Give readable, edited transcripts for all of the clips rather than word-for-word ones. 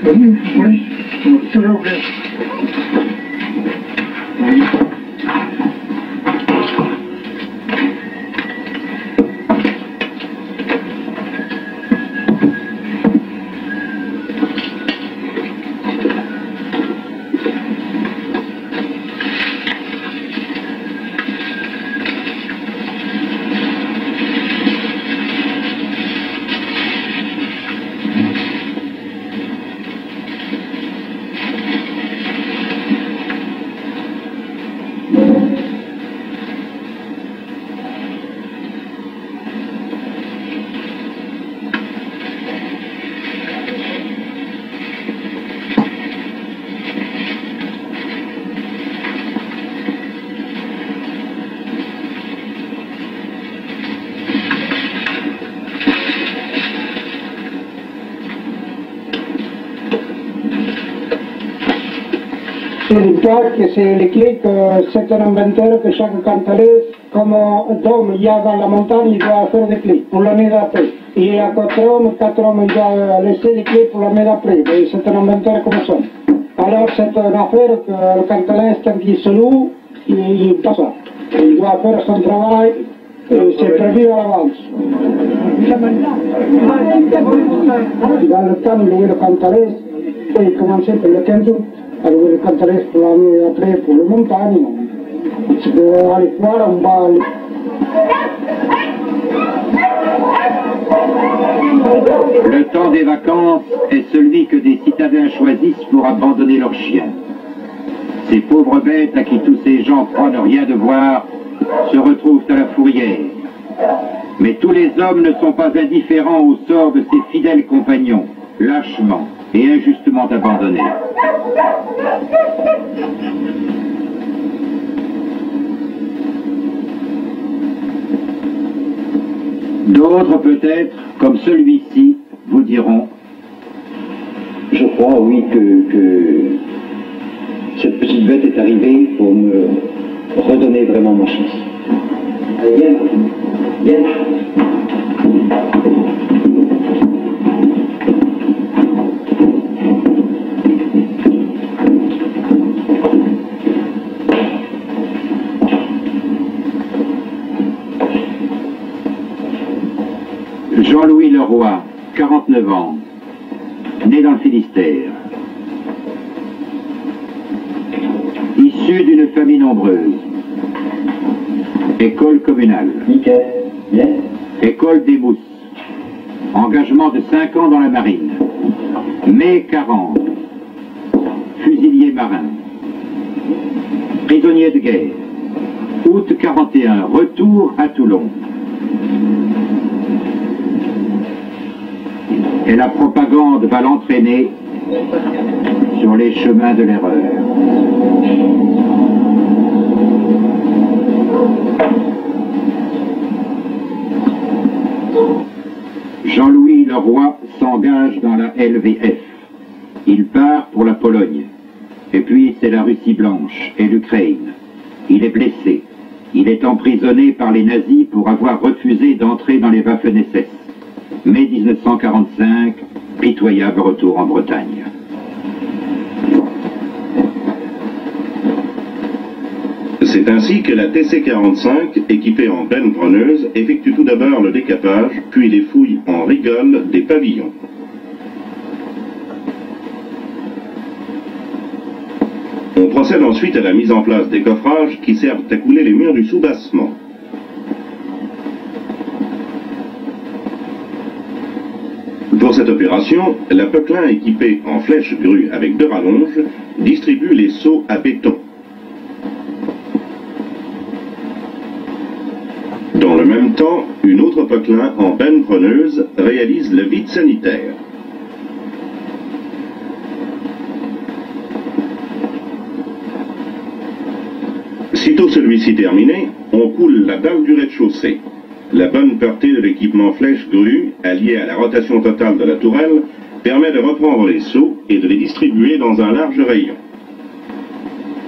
Oui, je vais ouvrir. Oui. C'est l'histoire que c'est les clés que c'est un inventeur que chaque cantalais, comme d'hommes il y a dans la montagne, il doit faire des clés pour l'année d'après. Et à 4 hommes, il doit laisser des clés pour l'année d'après. C'est un inventeur comme ça. Alors c'est une affaire que le cantalais, quand il se loue, il passe ça. Il doit faire son travail, c'est prévu à l'avance. Dans le temps, louer le cantalais, il commençait par le 15 août. Alors le cantalais pour l'année après pour les montagnes. Si on va aller voir, on va aller. Le temps des vacances est celui que des citadins choisissent pour abandonner leurs chiens. Ces pauvres bêtes à qui tous ces gens croient ne rien devoir se retrouvent à la fourrière. Mais tous les hommes ne sont pas indifférents au sort de ces fidèles compagnons, lâchement et injustement abandonnés. D'autres peut-être, comme celui-ci, vous diront: je crois, oui, que cette petite bête est arrivée pour me redonner vraiment ma chance. Allez, viens, viens. Jean-Louis Leroy, 49 ans, né dans le Finistère. Issu d'une famille nombreuse. École communale. Nickel. Bien. École des Mousses. Engagement de 5 ans dans la marine. Mai 40. Fusilier marin. Prisonnier de guerre. Août 41. Retour à Toulon. Et la propagande va l'entraîner sur les chemins de l'erreur. Jean-Louis Leroy s'engage dans la LVF. Il part pour la Pologne. Et puis c'est la Russie blanche et l'Ukraine. Il est blessé. Il est emprisonné par les nazis pour avoir refusé d'entrer dans les Waffen-SS. Mai 1945, pitoyable retour en Bretagne. C'est ainsi que la TC-45, équipée en benne preneuse, effectue tout d'abord le décapage, puis les fouilles en rigole des pavillons. On procède ensuite à la mise en place des coffrages qui servent à couler les murs du soubassement. Pour cette opération, la Poquelin équipée en flèche-grue avec 2 rallonges distribue les seaux à béton. Dans le même temps, une autre Poquelin en benne preneuse réalise le vide sanitaire. Sitôt celui-ci terminé, on coule la dalle du rez-de-chaussée. La bonne portée de l'équipement flèche-grue, alliée à la rotation totale de la tourelle, permet de reprendre les seaux et de les distribuer dans un large rayon.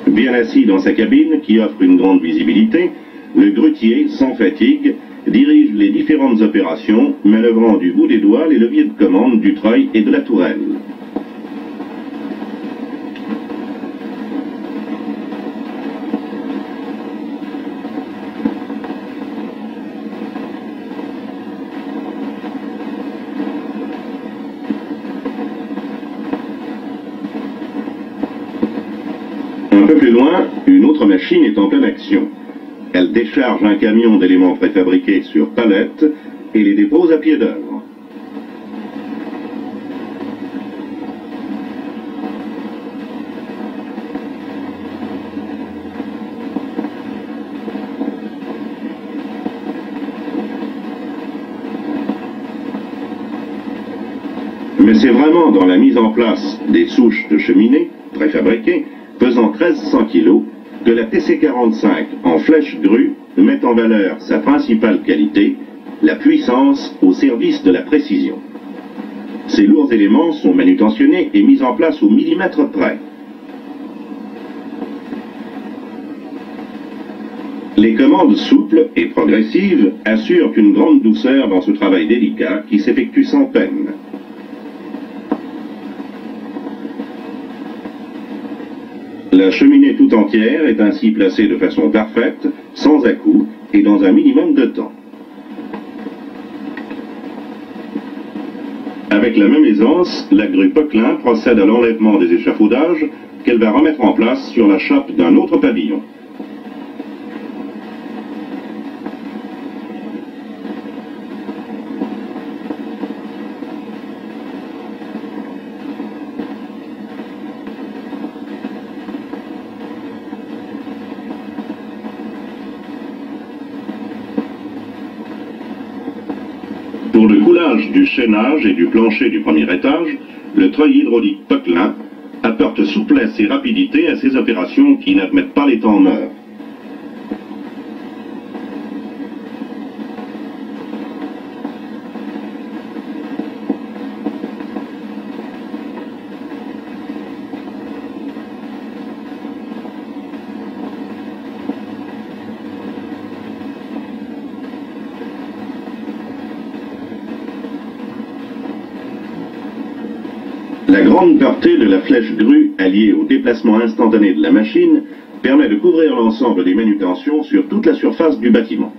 Bien assis dans sa cabine, qui offre une grande visibilité, le grutier, sans fatigue, dirige les différentes opérations, manœuvrant du bout des doigts les leviers de commande du treuil et de la tourelle. peu plus loin, une autre machine est en pleine action. Elle décharge un camion d'éléments préfabriqués sur palettes et les dépose à pied d'œuvre. Mais c'est vraiment dans la mise en place des souches de cheminées préfabriquées, pesant 1300 kg, que la TC45 en flèche grue met en valeur sa principale qualité, la puissance au service de la précision. Ces lourds éléments sont manutentionnés et mis en place au millimètre près. Les commandes souples et progressives assurent une grande douceur dans ce travail délicat qui s'effectue sans peine. La cheminée tout entière est ainsi placée de façon parfaite, sans à-coups et dans un minimum de temps. Avec la même aisance, la grue Poquelin procède à l'enlèvement des échafaudages qu'elle va remettre en place sur la chape d'un autre pavillon. Pour le coulage du chaînage et du plancher du premier étage, le treuil hydraulique Poquelin apporte souplesse et rapidité à ces opérations qui n'admettent pas les temps morts. La grande portée de la flèche grue alliée au déplacement instantané de la machine permet de couvrir l'ensemble des manutentions sur toute la surface du bâtiment.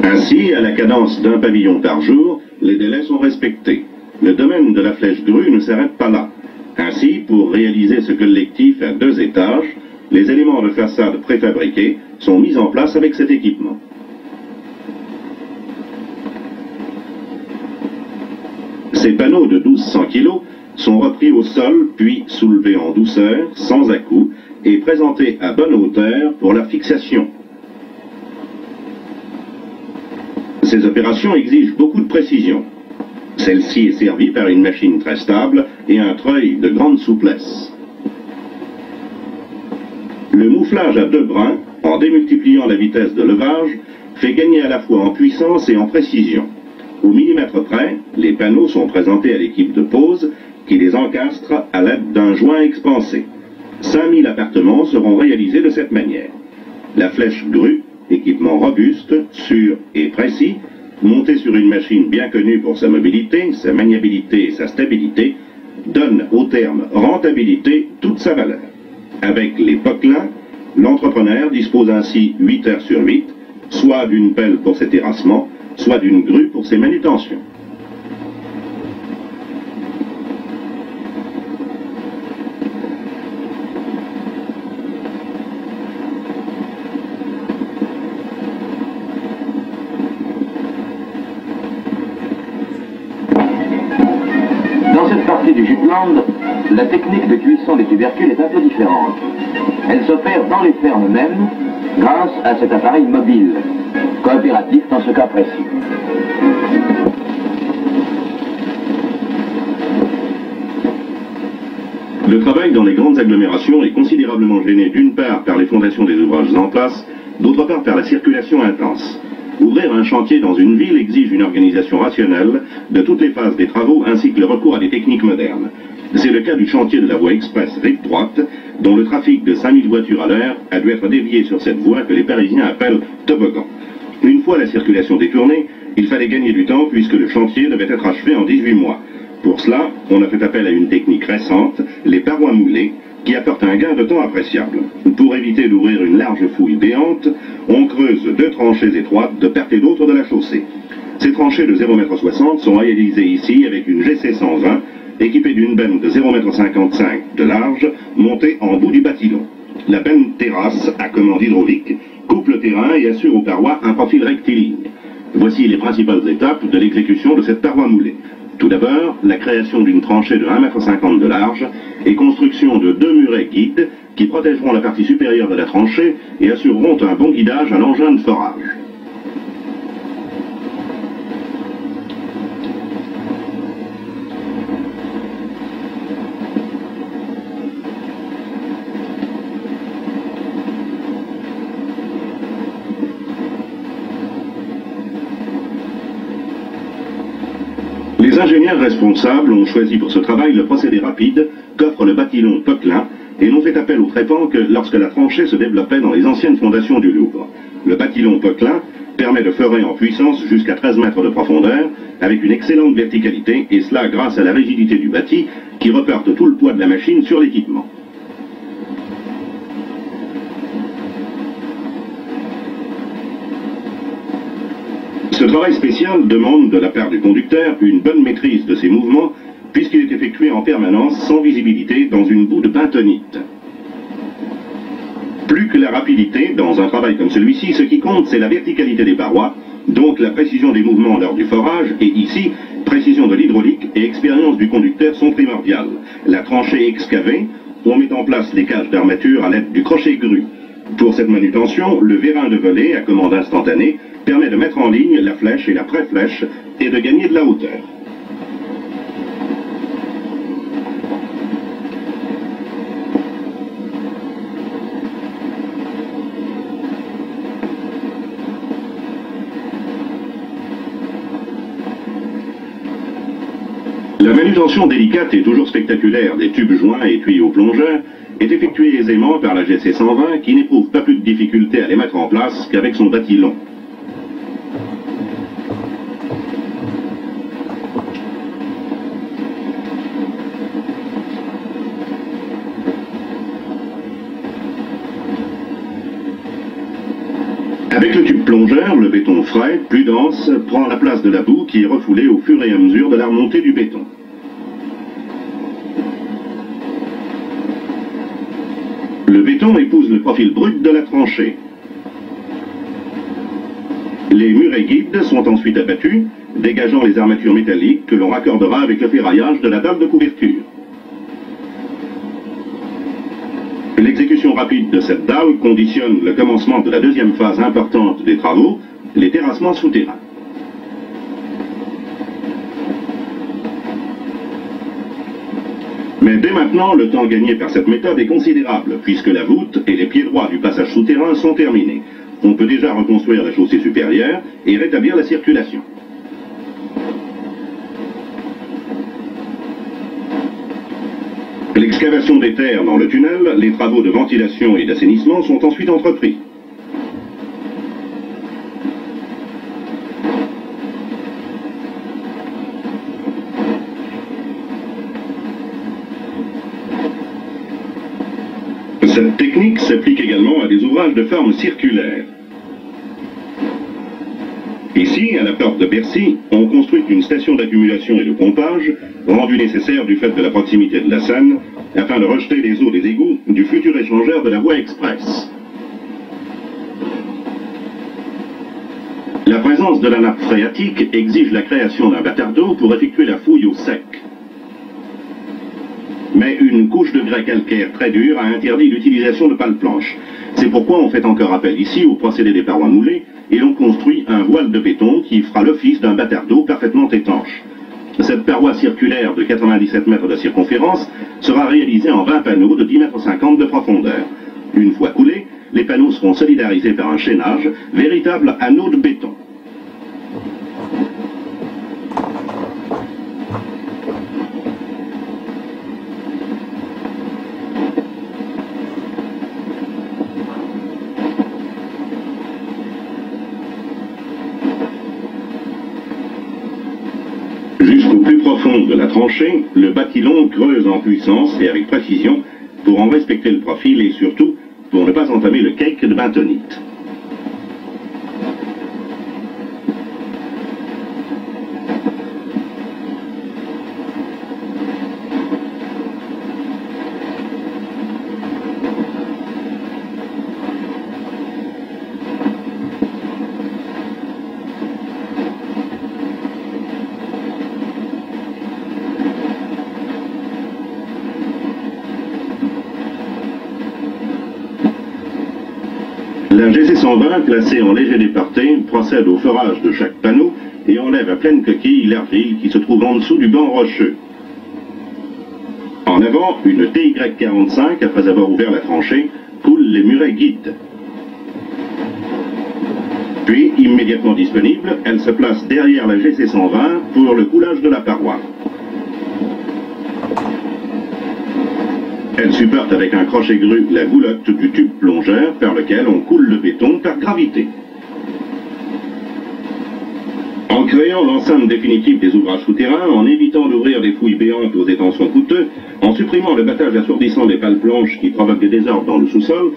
Ainsi, à la cadence d'un pavillon par jour, les délais sont respectés. Le domaine de la flèche grue ne s'arrête pas là. Ainsi, pour réaliser ce collectif à 2 étages, les éléments de façade préfabriqués sont mis en place avec cet équipement. Ces panneaux de 1200 kg sont repris au sol, puis soulevés en douceur, sans à-coups, et présentés à bonne hauteur pour leur fixation. Ces opérations exigent beaucoup de précision. Celle-ci est servie par une machine très stable et un treuil de grande souplesse. Le mouflage à 2 brins, en démultipliant la vitesse de levage, fait gagner à la fois en puissance et en précision. Au millimètre près, les panneaux sont présentés à l'équipe de pose qui les encastre à l'aide d'un joint expansé. 5000 appartements seront réalisés de cette manière. La flèche grue, équipement robuste, sûr et précis, monté sur une machine bien connue pour sa mobilité, sa maniabilité et sa stabilité, donne au terme rentabilité toute sa valeur. Avec les Poquelin, l'entrepreneur dispose ainsi 8 heures sur 8, soit d'une pelle pour ses terrassements, soit d'une grue pour ses manutentions. Dans cette partie du Jutland, la technique de cuisson des tubercules est un peu différente. Elle s'opère dans les fermes mêmes grâce à cet appareil mobile, coopératif dans ce cas précis. Le travail dans les grandes agglomérations est considérablement gêné d'une part par les fondations des ouvrages en place, d'autre part par la circulation intense. Ouvrir un chantier dans une ville exige une organisation rationnelle de toutes les phases des travaux ainsi que le recours à des techniques modernes. C'est le cas du chantier de la voie express rive droite, dont le trafic de 5000 voitures à l'heure a dû être dévié sur cette voie que les Parisiens appellent toboggan. Une fois la circulation détournée, il fallait gagner du temps puisque le chantier devait être achevé en 18 mois. Pour cela, on a fait appel à une technique récente, les parois moulées, qui apporte un gain de temps appréciable. Pour éviter d'ouvrir une large fouille béante, on creuse 2 tranchées étroites de part et d'autre de la chaussée. Ces tranchées de 0,60 m sont réalisées ici avec une GC 120, équipée d'une benne de 0,55 m de large, montée en bout du bâtillon. La benne terrasse, à commande hydraulique, coupe le terrain et assure aux parois un profil rectiligne. Voici les principales étapes de l'exécution de cette paroi moulée. Tout d'abord, la création d'une tranchée de 1,50 m de large et construction de 2 murets guides qui protégeront la partie supérieure de la tranchée et assureront un bon guidage à l'engin de forage. Les ingénieurs responsables ont choisi pour ce travail le procédé rapide qu'offre le bâtillon Poquelin et n'ont fait appel au trépan que lorsque la tranchée se développait dans les anciennes fondations du Louvre. Le bâtillon Poquelin permet de forer en puissance jusqu'à 13 mètres de profondeur avec une excellente verticalité et cela grâce à la rigidité du bâti qui reporte tout le poids de la machine sur l'équipement. Ce travail spécial demande de la part du conducteur une bonne maîtrise de ses mouvements puisqu'il est effectué en permanence sans visibilité dans une boue de bentonite. Plus que la rapidité dans un travail comme celui-ci, ce qui compte c'est la verticalité des parois, donc la précision des mouvements lors du forage et ici, précision de l'hydraulique et expérience du conducteur sont primordiales. La tranchée excavée, on met en place les cages d'armature à l'aide du crochet grue. Pour cette manutention, le vérin de volet à commande instantanée permet de mettre en ligne la flèche et la pré-flèche et de gagner de la hauteur. La manutention délicate et toujours spectaculaire des tubes joints et tuyaux plongeurs est effectuée aisément par la GC 120 qui n'éprouve pas plus de difficulté à les mettre en place qu'avec son bâti long. Avec le tube plongeur, le béton frais, plus dense, prend la place de la boue qui est refoulée au fur et à mesure de la remontée du béton. Le béton épouse le profil brut de la tranchée. Les murets guides sont ensuite abattus, dégageant les armatures métalliques que l'on raccordera avec le ferraillage de la dalle de couverture. L'exécution rapide de cette dalle conditionne le commencement de la deuxième phase importante des travaux, les terrassements souterrains. Mais dès maintenant, le temps gagné par cette méthode est considérable, puisque la voûte et les pieds droits du passage souterrain sont terminés. On peut déjà reconstruire la chaussée supérieure et rétablir la circulation. L'excavation des terres dans le tunnel, les travaux de ventilation et d'assainissement sont ensuite entrepris. Cette technique s'applique également à des ouvrages de forme circulaire. Ici, à la porte de Bercy, on construit une station d'accumulation et de pompage, rendue nécessaire du fait de la proximité de la Seine, afin de rejeter les eaux des égouts du futur échangeur de la voie express. La présence de la nappe phréatique exige la création d'un bâtard d'eau pour effectuer la fouille au sec. Mais une couche de grès calcaire très dure a interdit l'utilisation de pales planches. C'est pourquoi on fait encore appel ici au procédé des parois moulées et l'on construit un voile de béton qui fera l'office d'un bâtard d'eau parfaitement étanche. Cette paroi circulaire de 97 mètres de circonférence sera réalisée en 20 panneaux de 10,50 m de profondeur. Une fois coulés, les panneaux seront solidarisés par un chaînage, véritable anneau de béton. Jusqu'au plus profond de la tranchée, le bâtillon creuse en puissance et avec précision pour en respecter le profil et surtout pour ne pas entamer le cake de bentonite. La GC120, classée en léger départé, procède au forage de chaque panneau et enlève à pleine coquille l'argile qui se trouve en dessous du banc rocheux. En avant, une TY45, après avoir ouvert la tranchée, coule les murets guides. Puis, immédiatement disponible, elle se place derrière la GC120 pour le coulage de la paroi. Elle supporte avec un crochet grue la goulotte du tube plongeur par lequel on coule le béton par gravité. En créant l'enceinte définitive des ouvrages souterrains, en évitant d'ouvrir des fouilles béantes aux étançons coûteux, en supprimant le battage assourdissant des pales planches qui provoquent des désordres dans le sous-sol,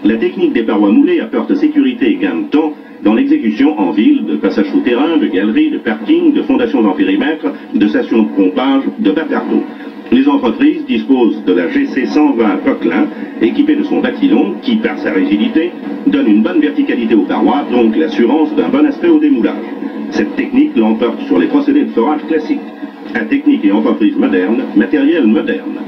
la technique des parois moulées apporte sécurité et gain de temps dans l'exécution en ville de passages souterrains, de galeries, de parkings, de fondations d'amphirimètres, de stations de pompage, de batardeaux. Les entreprises disposent de la GC120 Poquelin, équipée de son bâtillon, qui, par sa rigidité, donne une bonne verticalité aux parois, donc l'assurance d'un bon aspect au démoulage. Cette technique l'emporte sur les procédés de forage classiques. À technique et entreprise moderne, matériel moderne.